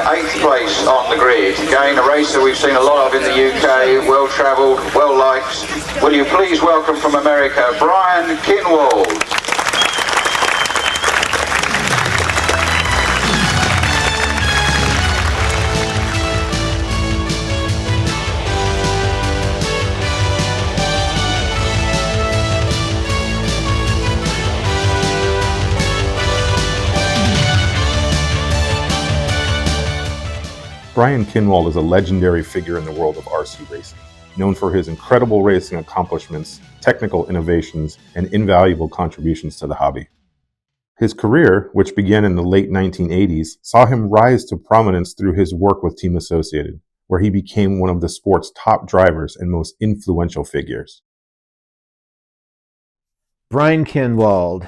8th place on the grid. Again, a racer we've seen a lot of in the UK, well travelled, well liked. Will you please welcome from America, Brian Kinwald. Brian Kinwald is a legendary figure in the world of RC racing, known for his incredible racing accomplishments, technical innovations, and invaluable contributions to the hobby. His career, which began in the late 1980s, saw him rise to prominence through his work with Team Associated, where he became one of the sport's top drivers and most influential figures. Brian Kinwald,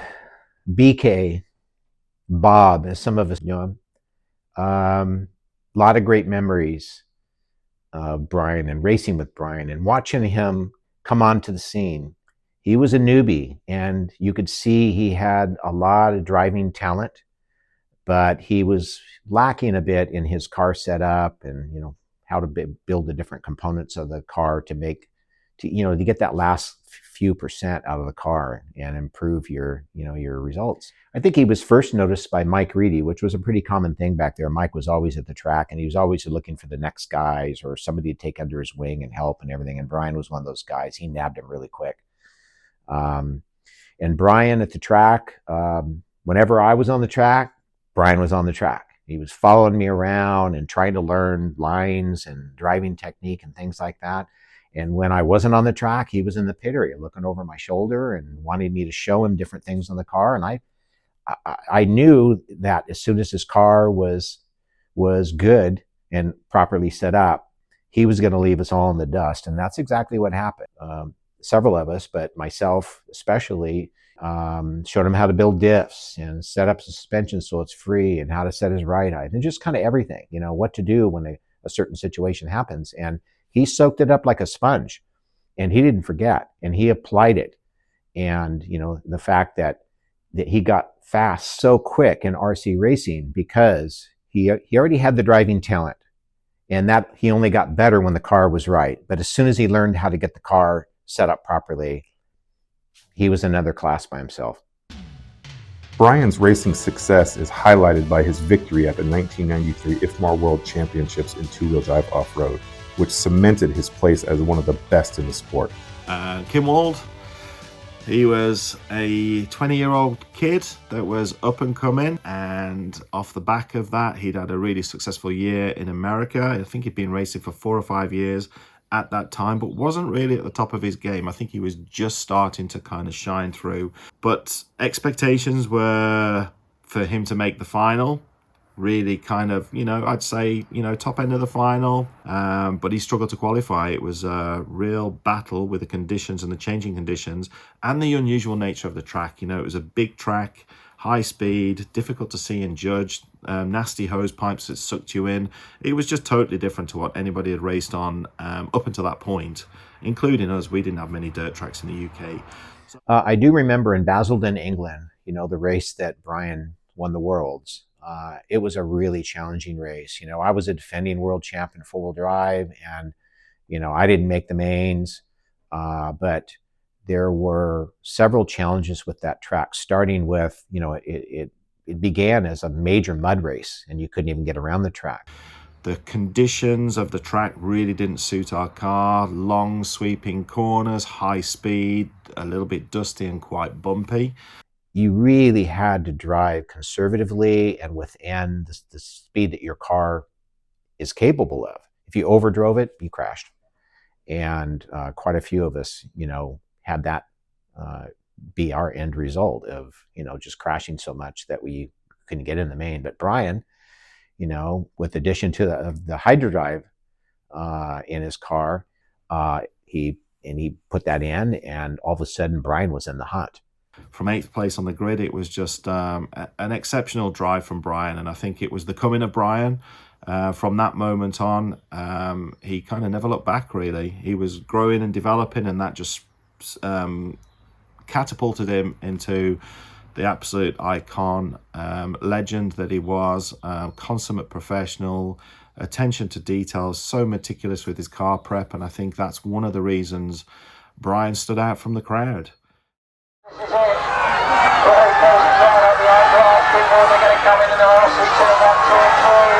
BK, Bob, as some of us know him. A lot of great memories of Brian and racing with Brian and watching him come onto the scene. He was a newbie, and you could see he had a lot of driving talent, but he was lacking a bit in his car setup and, how to build the different components of the car to get that last few percent out of the car and improve your results. I think he was first noticed by Mike Reedy, which was a pretty common thing back there. Mike was always at the track, and he was always looking for the next guys or somebody to take under his wing and help and everything. And Brian was one of those guys. He nabbed him really quick. And Brian at the track, whenever I was on the track, Brian was on the track. He was following me around and trying to learn lines and driving technique and things like that. And when I wasn't on the track, he was in the pit area looking over my shoulder and wanting me to show him different things on the car. And I knew that as soon as his car was good and properly set up, he was going to leave us all in the dust. And that's exactly what happened. Several of us, but myself especially, showed him how to build diffs and set up suspension so it's free and how to set his ride height and just kind of everything, what to do when a certain situation happens. And he soaked it up like a sponge, and he didn't forget, and he applied it. And, the fact that he got fast so quick in RC racing because he already had the driving talent, and that he only got better when the car was right. But as soon as he learned how to get the car set up properly, he was another class by himself. Brian's racing success is highlighted by his victory at the 1993 IFMAR World Championships in two-wheel drive off-road, which cemented his place as one of the best in the sport. Kinwald, he was a 20-year-old kid that was up and coming, and off the back of that, he'd had a really successful year in America. I think he'd been racing for 4 or 5 years at that time, but wasn't really at the top of his game. I think he was just starting to kind of shine through. But expectations were for him to make the final. Really kind of, I'd say, top end of the final, but he struggled to qualify. It was a real battle with the conditions and the changing conditions and the unusual nature of the track. It was a big track, high speed, difficult to see and judge, nasty hose pipes that sucked you in. It was just totally different to what anybody had raced on up until that point, including us. We didn't have many dirt tracks in the UK. I do remember in Basildon, England, the race that Brian won the Worlds. It was a really challenging race. I was a defending world champ in four-wheel drive, and, I didn't make the mains, but there were several challenges with that track, starting with, it began as a major mud race, and you couldn't even get around the track. The conditions of the track really didn't suit our car. Long sweeping corners, high speed, a little bit dusty and quite bumpy. You really had to drive conservatively and within the speed that your car is capable of. If you overdrove it, you crashed. And quite a few of us, had that be our end result of, just crashing so much that we couldn't get in the main. But Brian, with addition to the hydro drive in his car, he put that in, and all of a sudden Brian was in the hunt. From 8th place on the grid, it was just an exceptional drive from Brian, and I think it was the coming of Brian. From that moment on, he kind of never looked back, really. He was growing and developing, and that just catapulted him into the absolute icon, legend that he was, consummate professional, attention to detail, so meticulous with his car prep, and I think that's one of the reasons Brian stood out from the crowd. This is it. Well, it goes right up the eyeglass. Kinwald are going to come in the RC10 1, 2 and 3.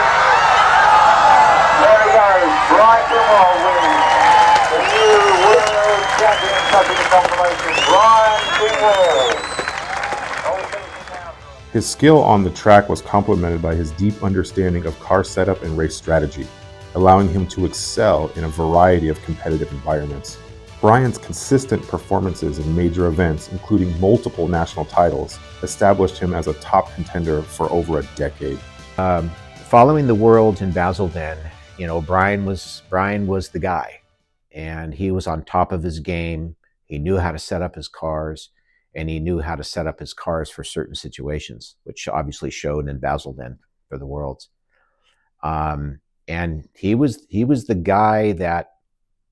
There he goes. Brian Kinwald wins the new World Champion Touching Confirmation. Brian Kinwald. His skill on the track was complemented by his deep understanding of car setup and race strategy, allowing him to excel in a variety of competitive environments. Brian's consistent performances in major events, including multiple national titles, established him as a top contender for over a decade. Following the Worlds in Basildon, Brian was the guy, and he was on top of his game. He knew how to set up his cars, and he knew how to set up his cars for certain situations, which obviously showed in Basildon for the Worlds. And he was the guy that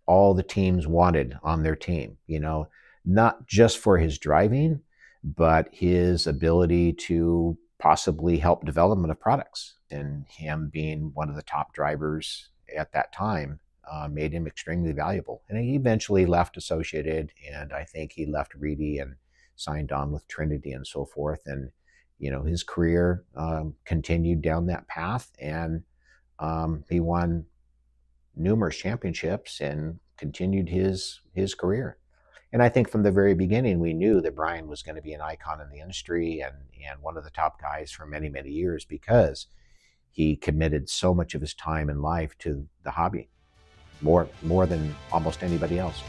all the teams wanted on their team, not just for his driving, but his ability to possibly help development of products. And him being one of the top drivers at that time made him extremely valuable. And he eventually left Associated, and I think he left Reedy and signed on with Trinity and so forth. And, his career continued down that path, and he won numerous championships and continued his career. And I think from the very beginning, we knew that Brian was going to be an icon in the industry and one of the top guys for many, many years, because he committed so much of his time and life to the hobby, more than almost anybody else.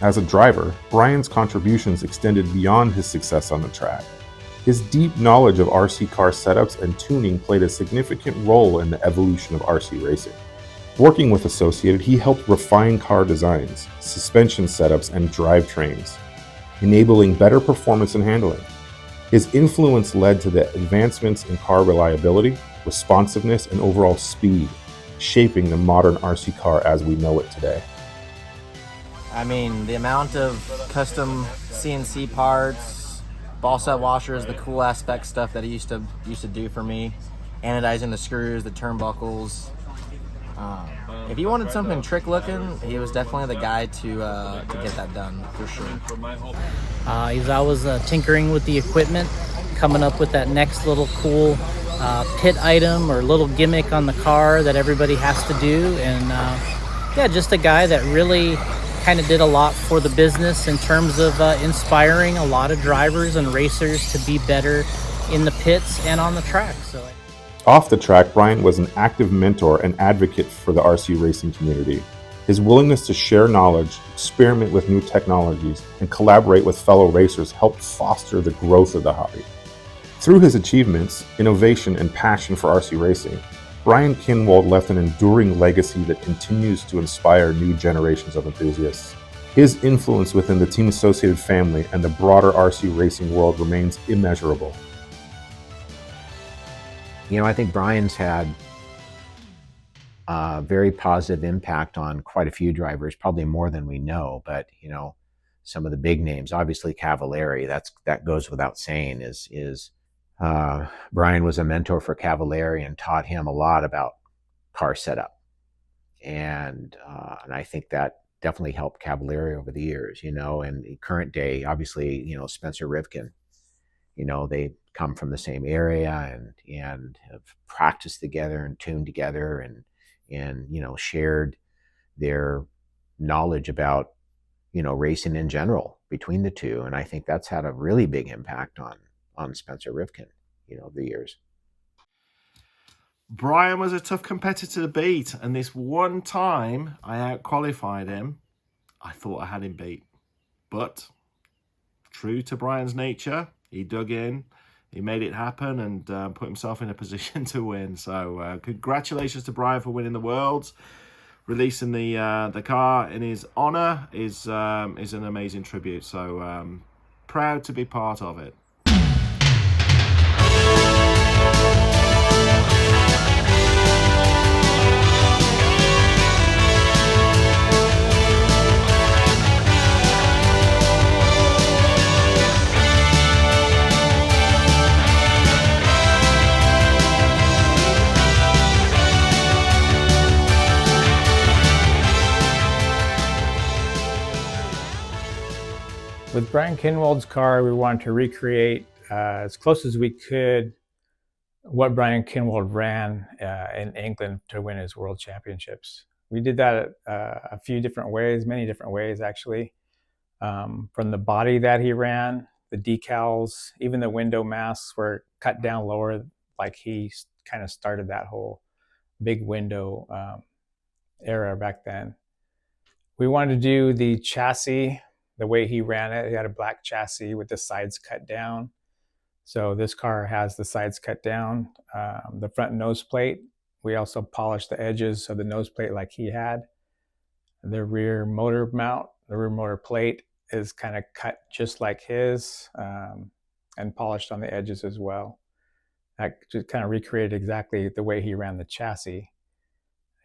As a driver, Brian's contributions extended beyond his success on the track. His deep knowledge of RC car setups and tuning played a significant role in the evolution of RC racing. Working with Associated, he helped refine car designs, suspension setups, and drivetrains, enabling better performance and handling. His influence led to the advancements in car reliability, responsiveness, and overall speed, shaping the modern RC car as we know it today. I mean, the amount of custom CNC parts, ball set washers, the cool aspect stuff that he used to do for me, anodizing the screws, the turnbuckles. If you wanted something trick looking, he was definitely the guy to get that done, for sure. He's always tinkering with the equipment, coming up with that next little cool pit item or little gimmick on the car that everybody has to do. And just a guy that really kind of did a lot for the business in terms of inspiring a lot of drivers and racers to be better in the pits and on the track. Off the track, Brian was an active mentor and advocate for the RC racing community. His willingness to share knowledge, experiment with new technologies, and collaborate with fellow racers helped foster the growth of the hobby. Through his achievements, innovation, and passion for RC racing, Brian Kinwald left an enduring legacy that continues to inspire new generations of enthusiasts. His influence within the Team Associated family and the broader RC racing world remains immeasurable. I think Brian's had a very positive impact on quite a few drivers, probably more than we know. But, some of the big names, obviously Cavallari, that goes without saying, is Brian was a mentor for Cavallari and taught him a lot about car setup. And I think that definitely helped Cavallari over the years, and the current day, obviously, Spencer Rivkin, they come from the same area and have practiced together and tuned together and shared their knowledge about, racing in general between the two. And I think that's had a really big impact on Spencer Rivkin, over the years. Brian was a tough competitor to beat, and this one time I out-qualified him, I thought I had him beat. But true to Brian's nature, he dug in, he made it happen, and put himself in a position to win. So congratulations to Brian for winning the Worlds. Releasing the car in his honor is an amazing tribute. So proud to be part of it. With Brian Kinwald's car, we wanted to recreate as close as we could what Brian Kinwald ran in England to win his world championships. We did that a few different ways, many different ways actually. From the body that he ran, the decals, even the window masks were cut down lower, like he kind of started that whole big window era back then. We wanted to do the chassis the way he ran it. He had a black chassis with the sides cut down. So this car has the sides cut down. The front nose plate, we also polished the edges of the nose plate like he had. The rear motor mount, the rear motor plate is kind of cut just like his and polished on the edges as well. That just kind of recreated exactly the way he ran the chassis.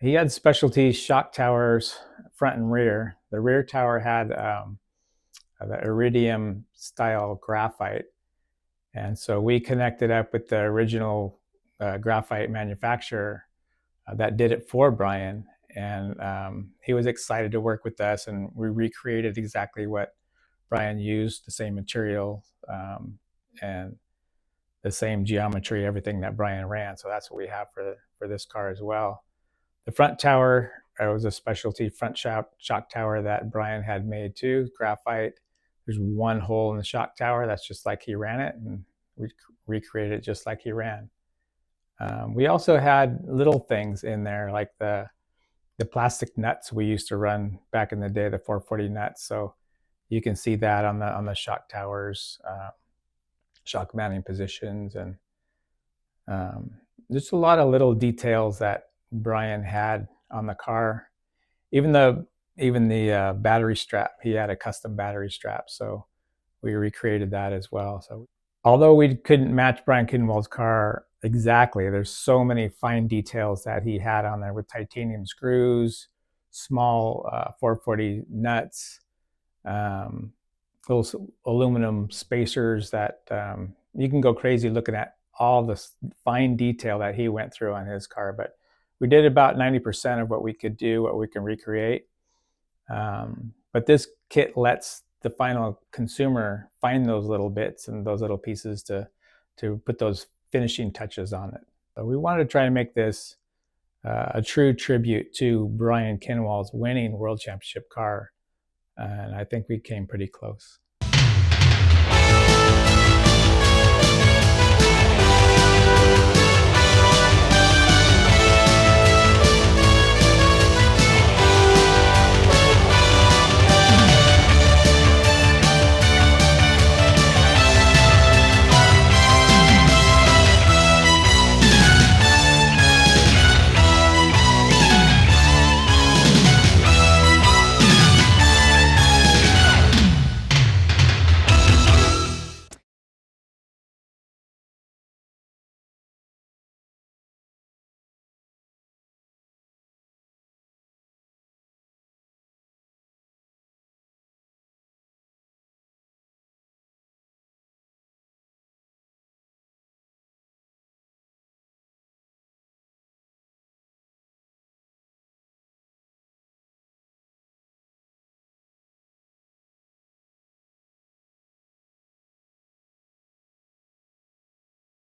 He had specialty shock towers front and rear. The rear tower had the iridium style graphite. And so we connected up with the original graphite manufacturer that did it for Brian. And he was excited to work with us, and we recreated exactly what Brian used, the same material and the same geometry, everything that Brian ran. So that's what we have for this car as well. The front tower was a specialty front shock tower that Brian had made too, graphite. There's one hole in the shock tower that's just like he ran it, and we recreated it just like he ran. We also had little things in there like the plastic nuts we used to run back in the day, the 440 nuts. So you can see that on the shock towers, shock mounting positions, and just a lot of little details that Brian had on the car. Even the battery strap, he had a custom battery strap, so we recreated that as well. So although we couldn't match Brian Kinwald's car exactly, there's so many fine details that he had on there with titanium screws, small 440 nuts, little aluminum spacers that you can go crazy looking at all the fine detail that he went through on his car. But we did about 90% of what we could do, what we can recreate. But this kit lets the final consumer find those little bits and those little pieces to put those finishing touches on it. So we wanted to try and make this a true tribute to Brian Kinwald's winning world championship car. And I think we came pretty close.